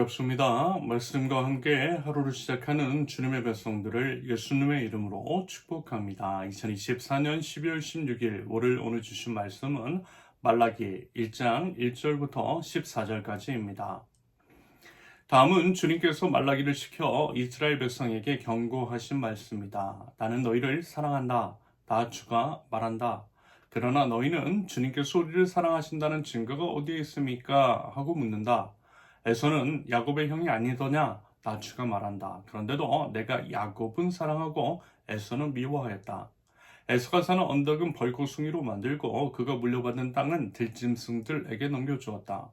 반갑습니다. 말씀과 함께 하루를 시작하는 주님의 백성들을 예수님의 이름으로 축복합니다. 2024년 12월 16일 월요일 오늘 주신 말씀은 말라기 1장 1절부터 14절까지입니다. 다음은 주님께서 말라기를 시켜 이스라엘 백성에게 경고하신 말씀이다. 나는 너희를 사랑한다. 나 주가 말한다. 그러나 너희는 주님께서 우리를 사랑하신다는 증거가 어디에 있습니까? 하고 묻는다. 에서는 야곱의 형이 아니더냐? 나 주가 말한다. 그런데도 내가 야곱은 사랑하고 에서는 미워하였다. 에서가 사는 언덕은 벌거숭이로 만들고 그가 물려받은 땅은 들짐승들에게 넘겨주었다.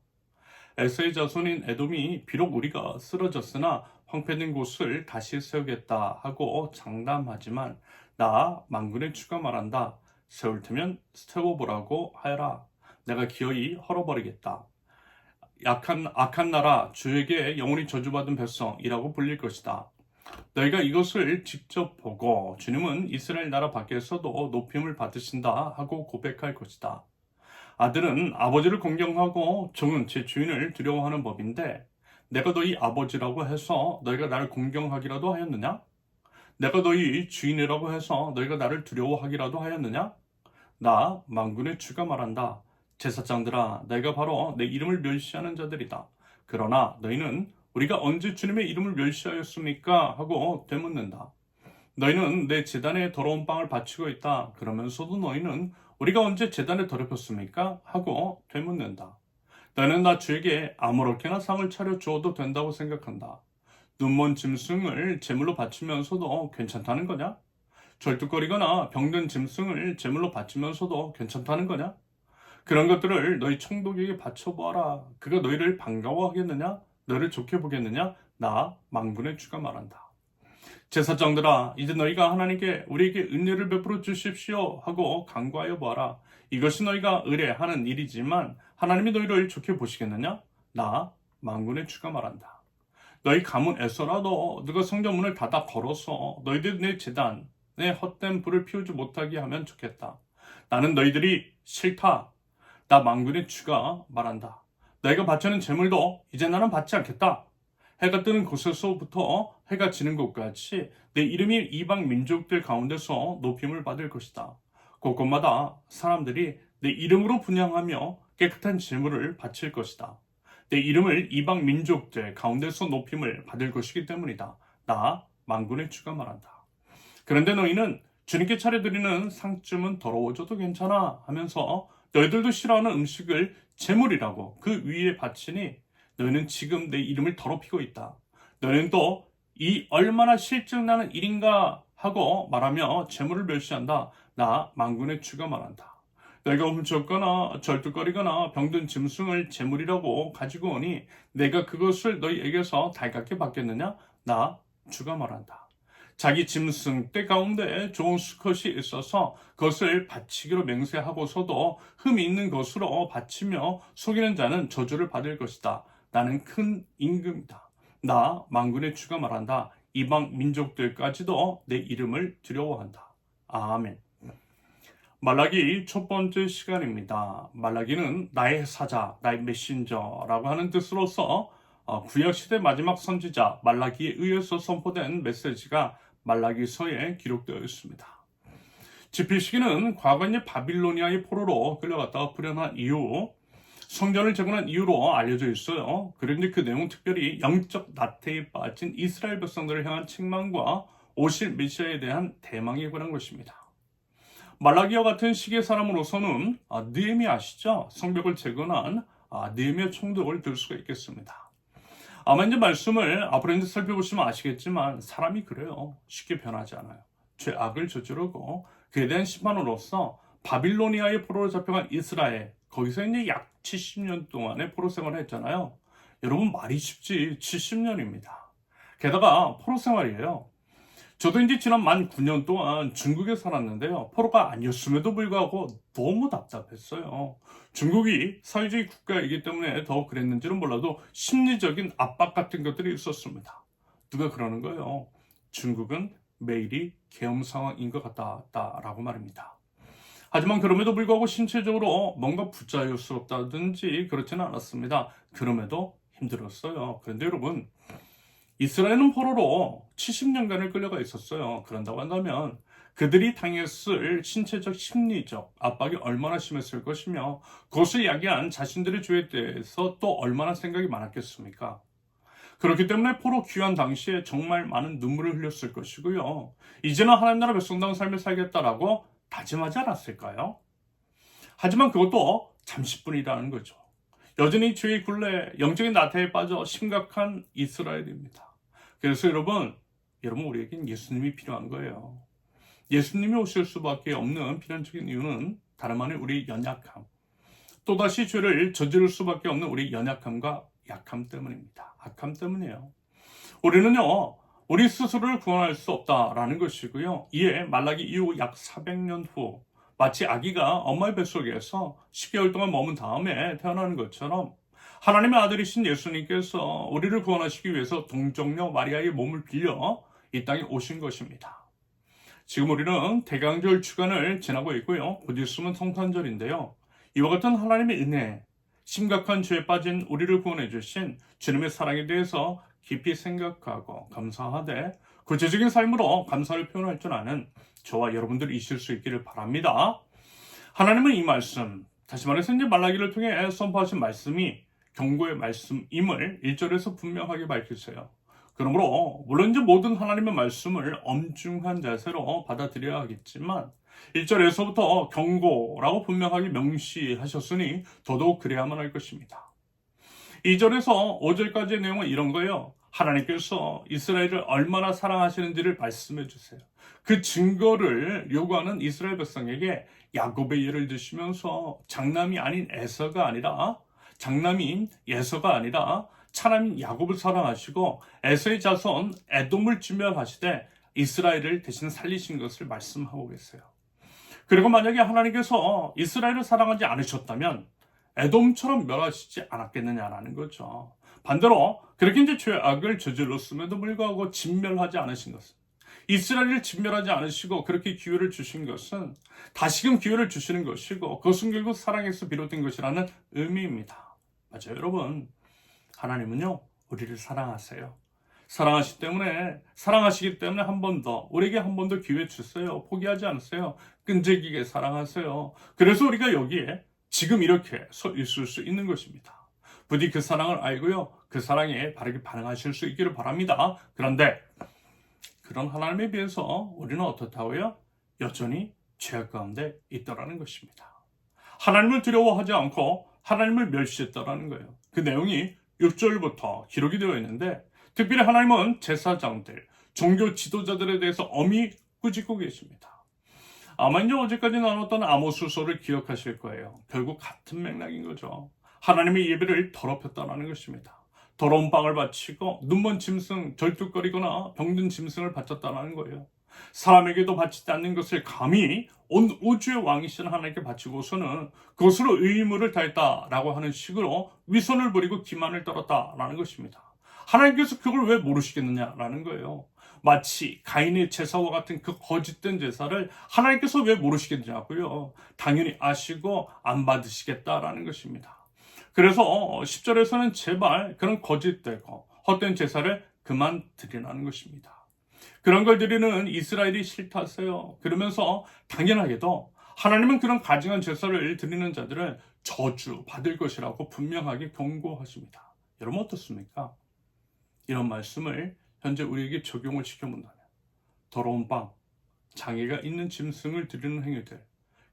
에서의 자손인 에돔이 비록 우리가 쓰러졌으나 황폐된 곳을 다시 세우겠다 하고 장담하지만 나 만군의 주가 말한다. 세울 테면 세워보라고 하여라. 내가 기어이 헐어버리겠다. 악한 나라 주에게 영원히 저주받은 백성이라고 불릴 것이다. 너희가 이것을 직접 보고 주님은 이스라엘 나라 밖에서도 높임을 받으신다 하고 고백할 것이다. 아들은 아버지를 공경하고 종은 제 주인을 두려워하는 법인데 내가 너희 아버지라고 해서 너희가 나를 공경하기라도 하였느냐? 내가 너희 주인이라고 해서 너희가 나를 두려워하기라도 하였느냐? 나 만군의 주가 말한다. 제사장들아, 너희가 바로 내 이름을 멸시하는 자들이다. 그러나 너희는 우리가 언제 주님의 이름을 멸시하였습니까? 하고 되묻는다. 너희는 내 제단에 더러운 빵을 바치고 있다. 그러면서도 너희는 우리가 언제 제단에 더럽혔습니까? 하고 되묻는다. 너희는 나 주에게 아무렇게나 상을 차려 주어도 된다고 생각한다. 눈먼 짐승을 제물로 바치면서도 괜찮다는 거냐? 절뚝거리거나 병든 짐승을 제물로 바치면서도 괜찮다는 거냐? 그런 것들을 너희 총독에게 바쳐보아라. 그가 너희를 반가워하겠느냐? 너희를 좋게 보겠느냐? 나 만군의 주가 말한다. 제사장들아, 이제 너희가 하나님께 우리에게 은혜를 베풀어 주십시오 하고 간구하여 보아라. 이것이 너희가 의뢰하는 일이지만 하나님이 너희를 좋게 보시겠느냐? 나 만군의 주가 말한다. 너희 가문에서라도 누가 성전문을 닫아 걸어서 너희들 내 제단에 헛된 불을 피우지 못하게 하면 좋겠다. 나는 너희들이 싫다. 나 만군의 주가 말한다. 너희가 바치는 제물도 이제 나는 받지 않겠다. 해가 뜨는 곳에서부터 해가 지는 곳까지 내 이름이 이방 민족들 가운데서 높임을 받을 것이다. 곳곳마다 사람들이 내 이름으로 분향하며 깨끗한 제물을 바칠 것이다. 내 이름을 이방 민족들 가운데서 높임을 받을 것이기 때문이다. 나 만군의 주가 말한다. 그런데 너희는 주님께 차려드리는 상쯤은 더러워져도 괜찮아 하면서 너희들도 싫어하는 음식을 제물이라고 그 위에 바치니 너희는 지금 내 이름을 더럽히고 있다. 너희는 또 이 얼마나 실증나는 일인가 하고 말하며 제물을 멸시한다. 나 만군의 주가 말한다. 너희가 훔쳤거나 절뚝거리거나 병든 짐승을 제물이라고 가지고 오니 내가 그것을 너희에게서 달갑게 받겠느냐? 나 주가 말한다. 자기 짐승 떼 가운데 좋은 수컷이 있어서 그것을 바치기로 맹세하고서도 흠이 있는 것으로 바치며 속이는 자는 저주를 받을 것이다. 나는 큰 임금이다. 나 만군의 주가 말한다. 이방 민족들까지도 내 이름을 두려워한다. 아멘. 말라기 첫 번째 시간입니다. 말라기는 나의 사자, 나의 메신저라고 하는 뜻으로서 구약시대 마지막 선지자 말라기에 의해서 선포된 메시지가 말라기서에 기록되어 있습니다. 지필시기는 과거의 바빌로니아의 포로로 끌려갔다가 불현한 이후 성전을 재건한 이유로 알려져 있어요. 그런데 그 내용은 특별히 영적 나태에 빠진 이스라엘 백성들을 향한 책망과 오실 메시아에 대한 대망에 관한 것입니다. 말라기와 같은 시기의 사람으로서는 느헤미야 아시죠? 성벽을 재건한 느헤미야 총독을 들 수가 있겠습니다. 아마 이제 말씀을 앞으로 이제 살펴보시면 아시겠지만 사람이 그래요. 쉽게 변하지 않아요. 죄악을 저지르고 그에 대한 심판으로서 바빌로니아의 포로로 잡혀간 이스라엘 거기서 이제 약 70년 동안의 포로 생활을 했잖아요. 여러분 말이 쉽지 70년입니다. 게다가 포로 생활이에요. 저도 이제 지난 만 9년 동안 중국에 살았는데요. 포로가 아니었음에도 불구하고 너무 답답했어요. 중국이 사회주의 국가이기 때문에 더 그랬는지는 몰라도 심리적인 압박 같은 것들이 있었습니다. 누가 그러는 거예요? 중국은 매일이 계엄 상황인 것 같다라고 말입니다. 하지만 그럼에도 불구하고 신체적으로 뭔가 부자연스럽다든지 그렇지는 않았습니다. 그럼에도 힘들었어요. 그런데 여러분, 이스라엘은 포로로 70년간을 끌려가 있었어요. 그런다고 한다면 그들이 당했을 신체적, 심리적 압박이 얼마나 심했을 것이며 그것을 야기한 자신들의 죄에 대해서 또 얼마나 생각이 많았겠습니까? 그렇기 때문에 포로 귀환 당시에 정말 많은 눈물을 흘렸을 것이고요. 이제는 하나님 나라 백성다운 삶을 살겠다라고 다짐하지 않았을까요? 하지만 그것도 잠시뿐이라는 거죠. 여전히 죄의 굴레, 영적인 나태에 빠져 심각한 이스라엘입니다. 그래서 여러분 우리에겐 예수님이 필요한 거예요. 예수님이 오실 수밖에 없는 필연적인 이유는 다름 아닌 우리 연약함, 또다시 죄를 저지를 수밖에 없는 우리 연약함과 약함 때문입니다. 악함 때문이에요. 우리는요, 우리 스스로를 구원할 수 없다라는 것이고요. 이에 말라기 이후 약 400년 후 마치 아기가 엄마의 뱃속에서 10개월 동안 머문 다음에 태어나는 것처럼 하나님의 아들이신 예수님께서 우리를 구원하시기 위해서 동정녀 마리아의 몸을 빌려 이 땅에 오신 것입니다. 지금 우리는 대강절 주간을 지나고 있고요. 곧 있으면 성탄절인데요. 이와 같은 하나님의 은혜, 심각한 죄에 빠진 우리를 구원해 주신 주님의 사랑에 대해서 깊이 생각하고 감사하되 구체적인 삶으로 감사를 표현할 줄 아는 저와 여러분들이 있을 수 있기를 바랍니다. 하나님은 이 말씀, 다시 말해서 이제 말라기를 통해 선포하신 말씀이 경고의 말씀임을 1절에서 분명하게 밝히세요. 그러므로 물론 이제 모든 하나님의 말씀을 엄중한 자세로 받아들여야 하겠지만 1절에서부터 경고라고 분명하게 명시하셨으니 더더욱 그래야만 할 것입니다. 2절에서 5절까지의 내용은 이런 거예요. 하나님께서 이스라엘을 얼마나 사랑하시는지를 말씀해 주세요. 그 증거를 요구하는 이스라엘 백성에게 야곱의 예를 드시면서 장남이 아닌 에서가 아니라 장남인 예서가 아니라 차남인 야곱을 사랑하시고 에서의 자손 에돔을 진멸하시되 이스라엘을 대신 살리신 것을 말씀하고 계세요. 그리고 만약에 하나님께서 이스라엘을 사랑하지 않으셨다면 에돔처럼 멸하시지 않았겠느냐라는 거죠. 반대로 그렇게 이제 죄악을 저질렀음에도 불구하고 진멸하지 않으신 것은 이스라엘을 진멸하지 않으시고 그렇게 기회를 주신 것은 다시금 기회를 주시는 것이고 그것은 결국 사랑에서 비롯된 것이라는 의미입니다. 맞아요, 여러분. 하나님은요, 우리를 사랑하세요. 사랑하시기 때문에 한 번 더, 우리에게 한 번 더 기회 주세요. 포기하지 않으세요. 끈질기게 사랑하세요. 그래서 우리가 여기에 지금 이렇게 서 있을 수 있는 것입니다. 부디 그 사랑을 알고요, 그 사랑에 바르게 반응하실 수 있기를 바랍니다. 그런데 그런 하나님에 비해서 우리는 어떻다고요? 여전히 죄악 가운데 있다라는 것입니다. 하나님을 두려워하지 않고 하나님을 멸시했다라는 거예요. 그 내용이 6절부터 기록이 되어 있는데 특별히 하나님은 제사장들, 종교 지도자들에 대해서 엄히 꾸짖고 계십니다. 아마 이제 어제까지 나눴던 아모스서를 기억하실 거예요. 결국 같은 맥락인 거죠. 하나님의 예배를 더럽혔다는 것입니다. 더러운 빵을 바치고 눈먼 짐승, 절뚝거리거나 병든 짐승을 바쳤다는 거예요. 사람에게도 바치지 않는 것을 감히 온 우주의 왕이신 하나님께 바치고서는 그것으로 의무를 다했다라고 하는 식으로 위선을 부리고 기만을 떨었다라는 것입니다. 하나님께서 그걸 왜 모르시겠느냐라는 거예요. 마치 가인의 제사와 같은 그 거짓된 제사를 하나님께서 왜 모르시겠냐고요. 당연히 아시고 안 받으시겠다라는 것입니다. 그래서 10절에서는 제발 그런 거짓되고 헛된 제사를 그만 드리라는 것입니다. 그런 걸 드리는 이스라엘이 싫다세요. 그러면서 당연하게도 하나님은 그런 가증한 제사를 드리는 자들을 저주 받을 것이라고 분명하게 경고하십니다. 여러분 어떻습니까? 이런 말씀을 현재 우리에게 적용을 시켜본다면 더러운 빵, 장애가 있는 짐승을 드리는 행위들,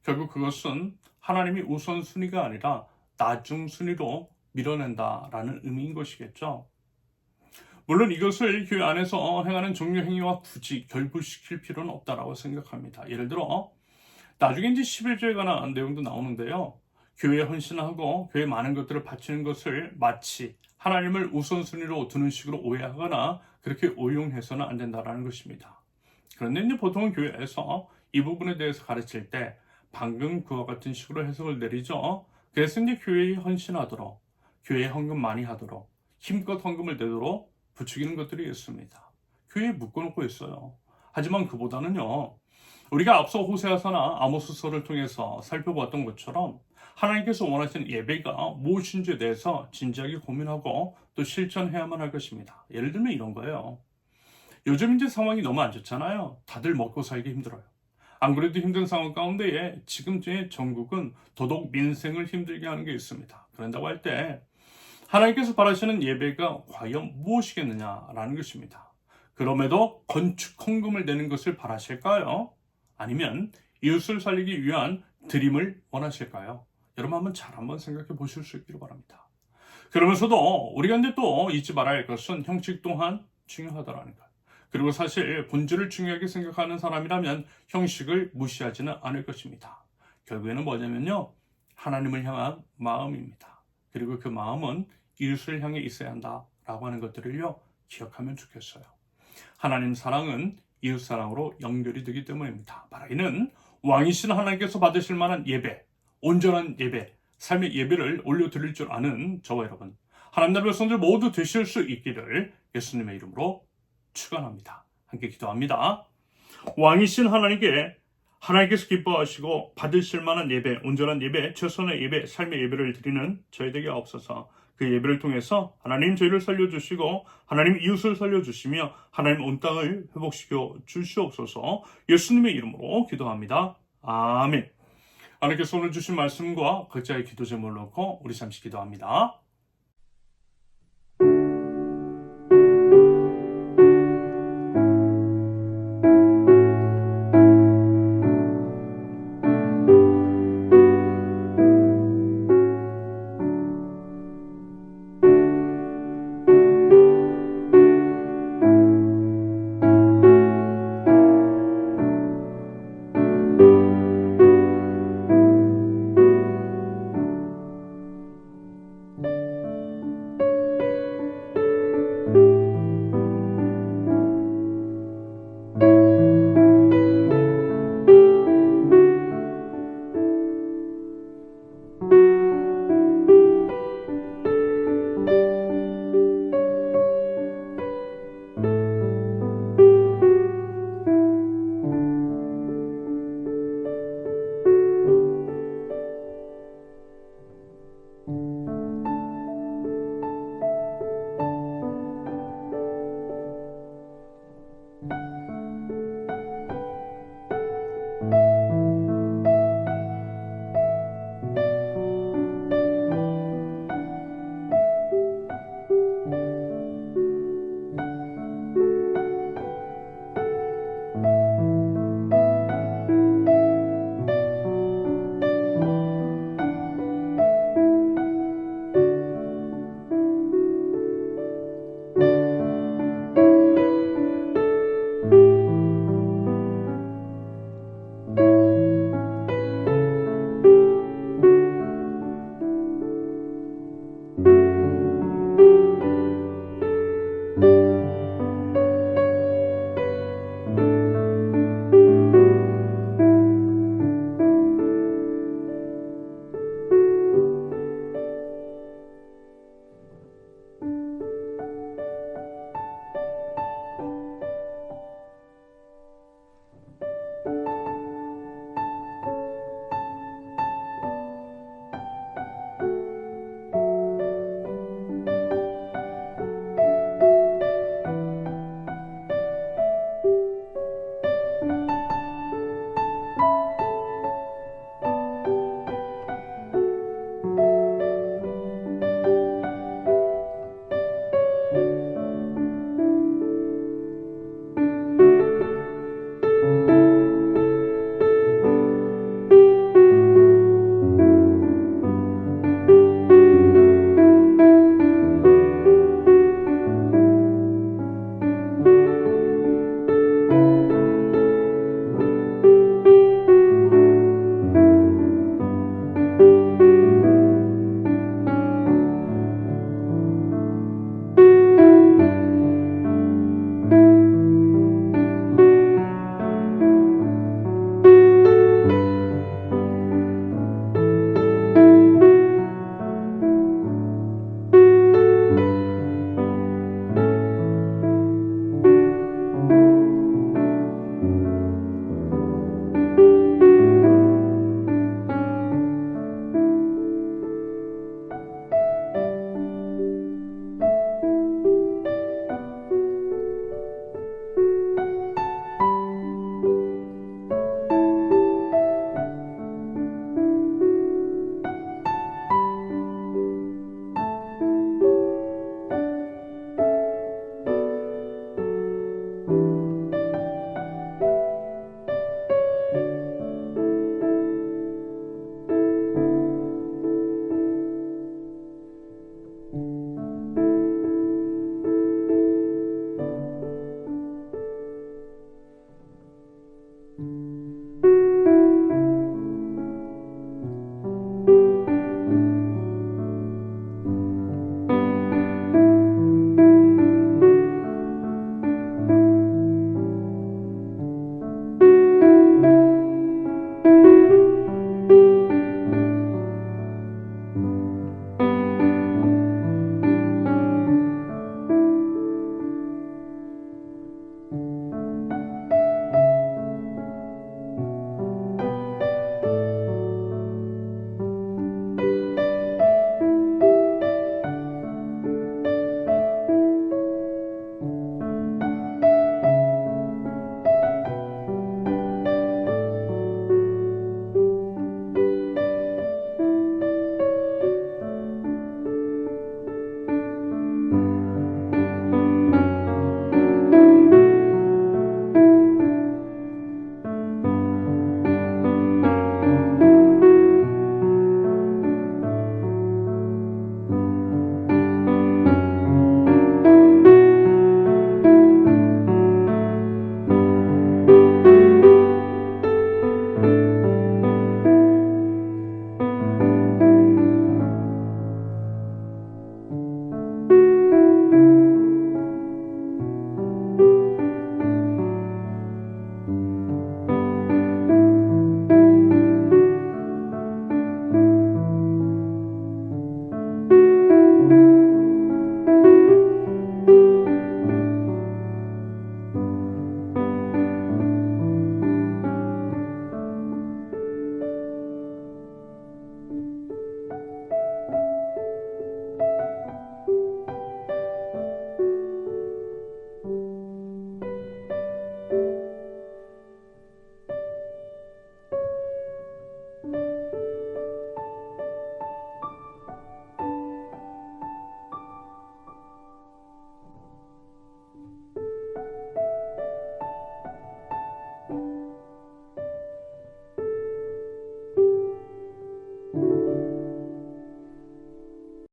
결국 그것은 하나님이 우선순위가 아니라 나중순위로 밀어낸다라는 의미인 것이겠죠. 물론 이것을 교회 안에서 행하는 종교 행위와 굳이 결부시킬 필요는 없다라고 생각합니다. 예를 들어 나중에 이제 11조에 관한 내용도 나오는데요. 교회에 헌신하고 교회에 많은 것들을 바치는 것을 마치 하나님을 우선순위로 두는 식으로 오해하거나 그렇게 오용해서는 안 된다라는 것입니다. 그런데 이제 보통 교회에서 이 부분에 대해서 가르칠 때 방금 그와 같은 식으로 해석을 내리죠. 그래서 이제 교회에 헌신하도록, 교회에 헌금 많이 하도록, 힘껏 헌금을 내도록 부추기는 것들이 있습니다. 교회에 묶어놓고 있어요. 하지만 그보다는요, 우리가 앞서 호세아서나 아모스서를 통해서 살펴보았던 것처럼 하나님께서 원하시는 예배가 무엇인지에 대해서 진지하게 고민하고 또 실천해야만 할 것입니다. 예를 들면 이런 거예요. 요즘 이제 상황이 너무 안 좋잖아요. 다들 먹고 살기 힘들어요. 안 그래도 힘든 상황 가운데에 지금 제 전국은 더더욱 민생을 힘들게 하는 게 있습니다. 그런다고 할 때 하나님께서 바라시는 예배가 과연 무엇이겠느냐라는 것입니다. 그럼에도 건축 헌금을 내는 것을 바라실까요? 아니면 이웃을 살리기 위한 드림을 원하실까요? 여러분 한번 생각해 보실 수 있기를 바랍니다. 그러면서도 우리가 이제 또 잊지 말아야 할 것은 형식 또한 중요하다라는 것. 그리고 사실 본질을 중요하게 생각하는 사람이라면 형식을 무시하지는 않을 것입니다. 결국에는 뭐냐면요. 하나님을 향한 마음입니다. 그리고 그 마음은 이웃을 향해 있어야 한다라고 하는 것들을요. 기억하면 좋겠어요. 하나님 사랑은 이웃 사랑으로 연결이 되기 때문입니다. 바로 이는 왕이신 하나님께서 받으실 만한 예배, 온전한 예배, 삶의 예배를 올려드릴 줄 아는 저와 여러분, 하나님 나라의 백성들 모두 되실 수 있기를 예수님의 이름으로 축원합니다. 함께 기도합니다. 왕이신 하나님께서 기뻐하시고 받으실 만한 예배, 온전한 예배, 최선의 예배, 삶의 예배를 드리는 저희에게 없어서 그 예배를 통해서 하나님 저희를 살려주시고 하나님 이웃을 살려주시며 하나님 온 땅을 회복시켜 주시옵소서. 예수님의 이름으로 기도합니다. 아멘. 하나님께서 오늘 주신 말씀과 각자의 기도 제목을 놓고 우리 잠시 기도합니다.